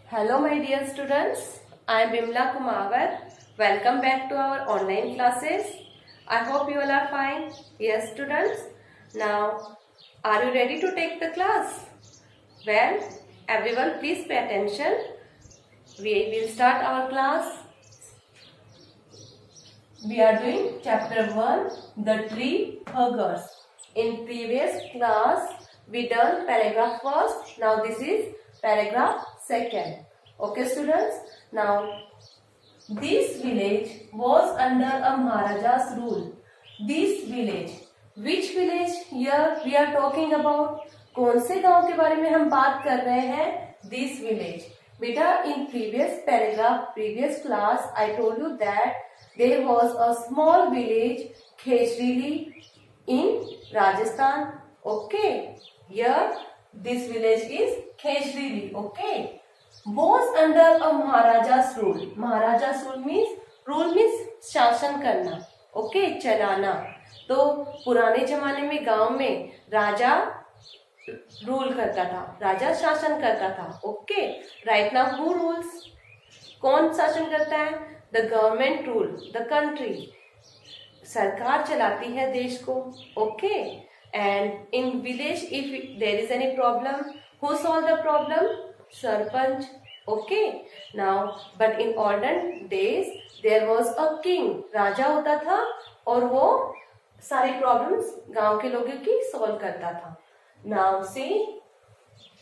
Hello my dear students, I am Bimla Kumawar. Welcome back to our online classes. I hope you all are fine. Yes students, now are you ready to take the class? Well, everyone please pay attention. We will start our class. We are doing chapter 1, The Tree Huggers. In previous class, we done paragraph first. Now this is paragraph second. Okay students, now this village was under a Maharaja's rule. This village, which village here we are talking about? कौन से गांव के बारे में हम बात कर रहे हैं? This village. बेटा, in previous paragraph, previous class, I told you that there was a small village, Khejrili, in Rajasthan. Okay, here this village is Khejrili. Okay, was under a Maharaja's rule. Maharaja's rule means शासन करना. Okay, चलाना. तो पुराने जमाने में गांव में राजा rule करता था, राजा शासन करता था. Okay, right now who rules? कौन शासन करता है? The government rule the country. सरकार चलाती है देश को. Okay, and in village if there is any problem, who solve the problem? Sarpanch. Okay, now but in olden days there was a king. राजा होता था और वो सारी प्रॉब्लम्स गांव के लोगों की सॉल्व करता था. नाउ सी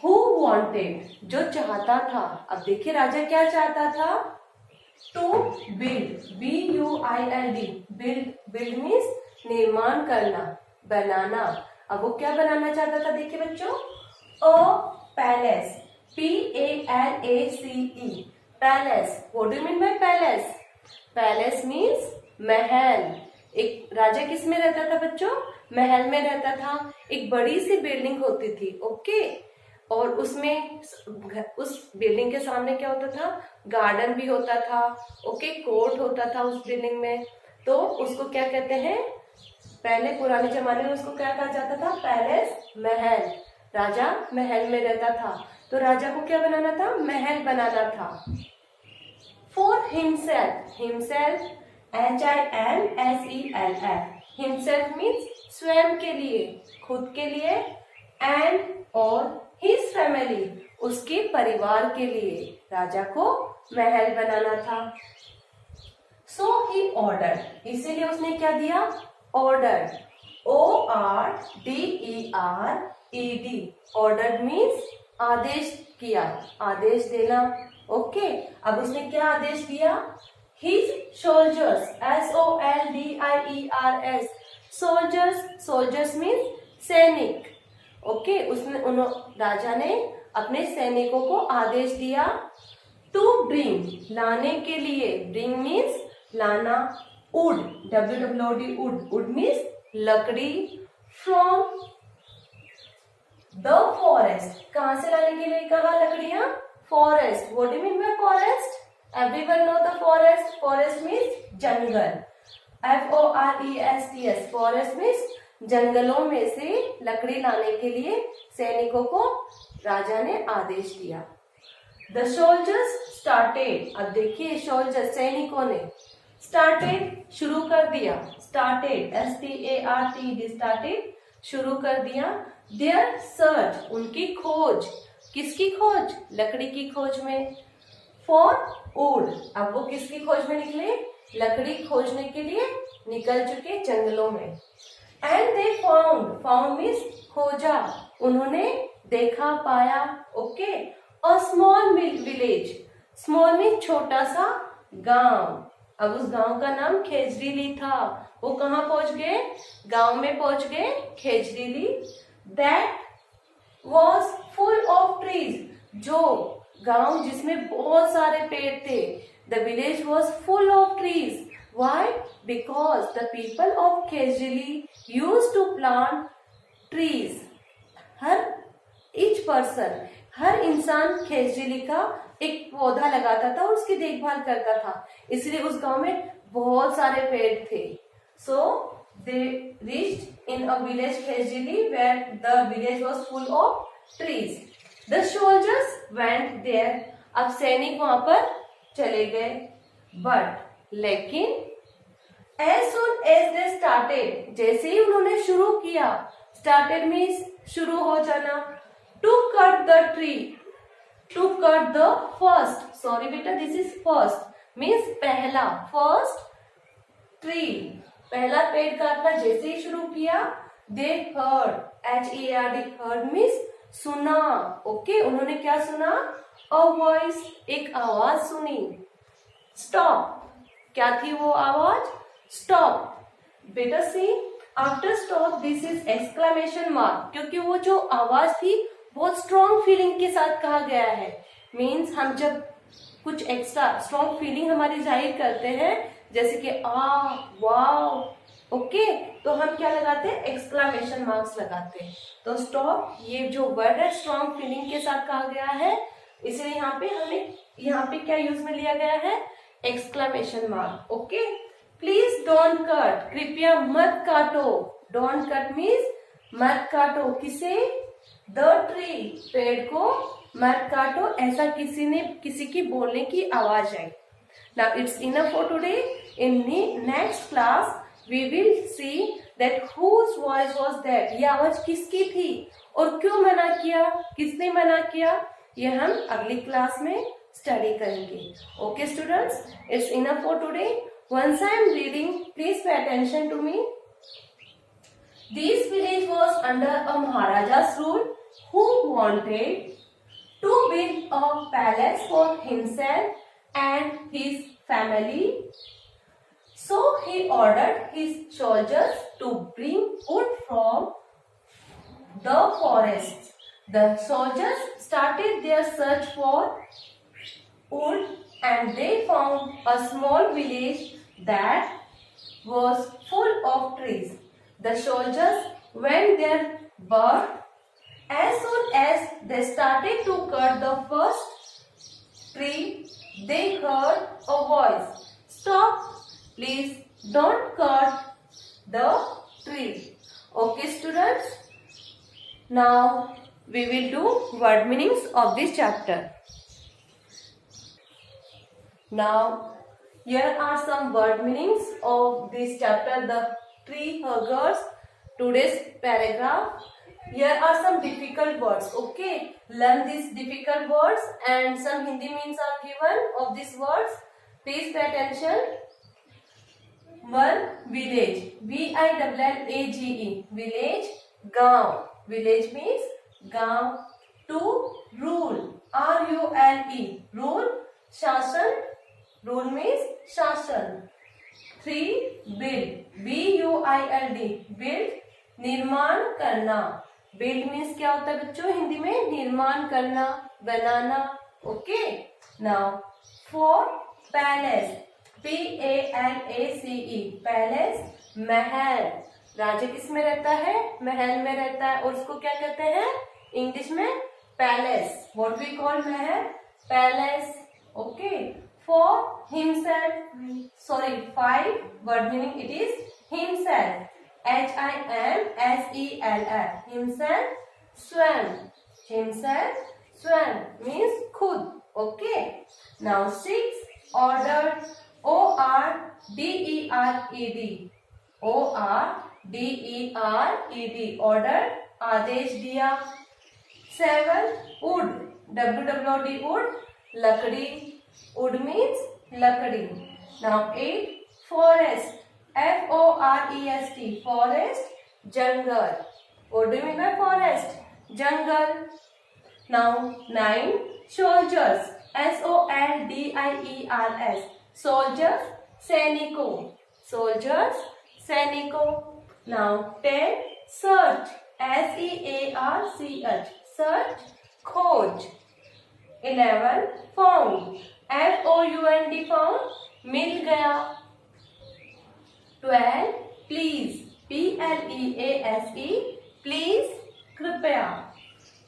हु वांटेड, जो चाहता था. अब देखिए राजा क्या चाहता था? To build, BUILD, build means निर्माण करना, बनाना. अब वो क्या बनाना चाहता था? देखिए बच्चों, अ palace, PALACE, palace. What do you mean by palace? Palace means महल. एक राजा किस में रहता था बच्चों? महल में रहता था. एक बड़ी सी बिल्डिंग होती थी. ओके, और उसमें उस बिल्डिंग के सामने क्या होता था? गार्डन भी होता था. ओके, कोर्ट होता था उस बिल्डिंग में. तो उसको क्या कहते हैं? पहले पुराने जमाने में उसको क्या कहा जाता था? पैलेस, महल. राजा महल में रहता था. तो राजा को क्या बनाना था? महल बनाना था. For himself, himself HIMSELF, himself means स्वयं के लिए, खुद के लिए. एंड और हिज फैमिली, उसके परिवार के लिए राजा को महल बनाना था. सो ही ऑर्डर, इसीलिए उसने क्या दिया? ऑर्डर. ORDERED, ऑर्डर मीन्स आदेश किया, आदेश देना. ओके, अब उसने क्या आदेश दिया? His soldiers, SOLDIERS, soldiers. Soldiers means सैनिक. ओके, उसने राजा ने अपने सैनिकों को आदेश दिया टू ब्रिंग, लाने के लिए. ब्रिंग मीन्स लाना. Would, WWOD, would. Would means लकड़ी. फ्रॉम द फॉरेस्ट, कहां से लाने के लिए कहा? लकड़ियां. Forest. What do you mean by forest? Everyone know the forest. Forest means jungle. FOREST, forest means जंगलों में से लकड़ी लाने के लिए सैनिकों को राजा ने आदेश दिया. द सोल्जर्स स्टार्टेड, अब देखिए सोल्जर्स सैनिकों ने स्टार्टेड शुरू कर दिया. स्टार्टेड STARTED, स्टार्टेड शुरू कर दिया. देयर सर्च, उनकी खोज. किसकी खोज? लकड़ी की खोज में. फॉर वुड, अब वो किसकी खोज में निकले? लकड़ी खोजने के लिए निकल चुके जंगलों में. And they found, found means खोजा, उन्होंने देखा, पाया. Okay, a small village. Small means छोटा सा गांव. अब उस गांव का नाम खेजरीली था. वो कहाँ पहुंच गए? गांव में पहुंच गए, Khejarli. That was full of trees, जो गांव जिसमें बहुत सारे पेड़ थे. The village was full of trees. Why? Because the people of Khejrili used to plant trees. each person, हर इंसान खेजरीली का एक पौधा लगाता था और उसकी देखभाल करता था. इसलिए उस गांव में बहुत सारे पेड़ थे. So they reached in a village Khejrili where the village was full of trees. The soldiers went there. अब सैनिक वहां पर चले गए, बट लेकिन as soon as they started, जैसे ही उन्होंने शुरू किया, started means शुरू हो जाना, to cut the tree, to cut the first, sorry बेटा this is first means पहला, first tree, पहला पेड़ काटना जैसे ही शुरू किया, they heard, HEARD, heard means सुना, ओके उन्होंने क्या सुना, a voice, एक आवाज सुनी, stop, क्या थी वो आवाज, stop, बेटा see after stop this is exclamation mark, क्योंकि वो जो आवाज थी बहुत स्ट्रॉन्ग फीलिंग के साथ कहा गया है, मीन्स हम जब कुछ एक्स्ट्रा स्ट्रॉन्ग फीलिंग हमारी जाहिर करते हैं जैसे कि आ वाओ, ओके तो हम क्या लगाते हैं, एक्सक्लेमेशन मार्क्स लगाते हैं। तो स्टॉप ये जो वर्ड है स्ट्रॉन्ग फीलिंग के साथ कहा गया है, इसलिए यहाँ पे हमें यहाँ पे क्या यूज में लिया गया है, exclamation mark, okay. Please don't cut, कृपया मत काटो, डोंट कट मीन्स मत काटो, किसे, द ट्री, पेड़ को मत काटो, ऐसा किसी की बोलने की आवाज आई। Now it's enough for today, in next class we will see that whose voice was that, ये आवाज किसकी थी और क्यों मना किया, किसने मना किया, ये हम अगली क्लास में स्टडी करेंगे। Okay students, it's enough for today. Once I am reading, please pay attention to me. This village was under a Maharaja's rule who wanted to build a palace for himself and his family. So he ordered his soldiers to bring wood from the forest. The soldiers started their search for wood and they found a small village that was full of trees. The soldiers went there, but as soon as they started to cut the first tree, they heard a voice, "Stop! Please don't cut the tree." Okay students, now we will do word meanings of this chapter. Now here are some word meanings of this chapter, the tree huggers, today's paragraph. Here are some difficult words, okay, learn these difficult words and some Hindi meanings are given of these words, please pay attention. 1. Village, VILLAGE, village, gaon, village means gaon. 2. Rule, RULE, rule, शासन, rule means शासन. 3. Build, BUILD, build, निर्माण करना, build means क्या होता है बच्चों हिंदी में, निर्माण करना, बनाना, okay. Now 4. Palace, PALACE, palace, महल, राजा किस में रहता है, महल में रहता है और उसको क्या कहते हैं इंग्लिश में, palace, what we call Mahal, palace, okay. 4. Himself, sorry 5 word meaning it is himself, HIMSELF, himself, स्वयं, himself, स्वयं means खुद, okay. Now 6. Ordered, ORDERED, ORDERED, ordered, आदेश दिया। 7. Wood, WWOD, wood, लकड़ी, wood means लकड़ी। Now 8. Forest, FOREST, forest, jungle, what do you mean by forest, jungle. Now 9. Soldiers, SOLDIERS, soldiers, सैनिकों, soldiers, सैनिकों। Now 10. Search, SEARCH, search, खोज। 11. Found, FOUND, found, मिल गया। 12. Please, PLEASE, please, कृपया।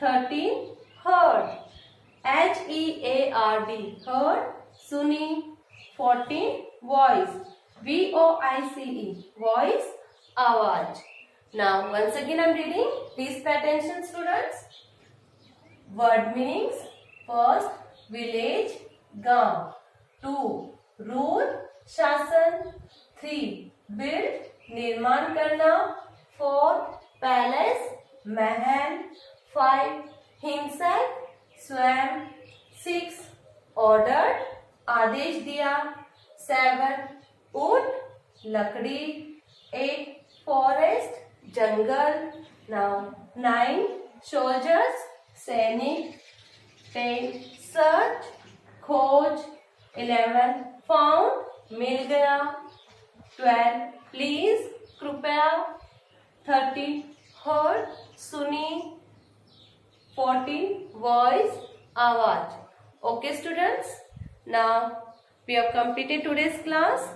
13. Heard, HEARD, heard, सुनी। 14. Voice, VOICE, voice, आवाज। Now once again I am reading, please pay attention students. Word meanings, first village, गांव. 2 rule शासन. 3 build निर्माण करना. 4 palace महल. 5 हिमसैक स्वयं. 6 ऑर्डर आदेश दिया. 7 ऊंट लकड़ी. 8 फॉरेस्ट जंगल. नाउ 9 सोल्जर्स सैनिक. 10 सर्च खोज. 11 फाउंड मिल गया. 12 प्लीज कृपया. 13 हर्ड सुनी. 14 वॉइस आवाज. Okay students, now we have completed today's class.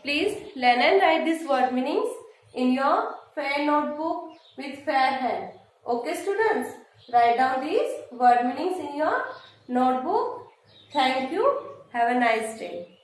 Please learn and write these word meanings in your fair notebook with fair hand. Okay students, write down these word meanings in your notebook. Thank you. Have a nice day.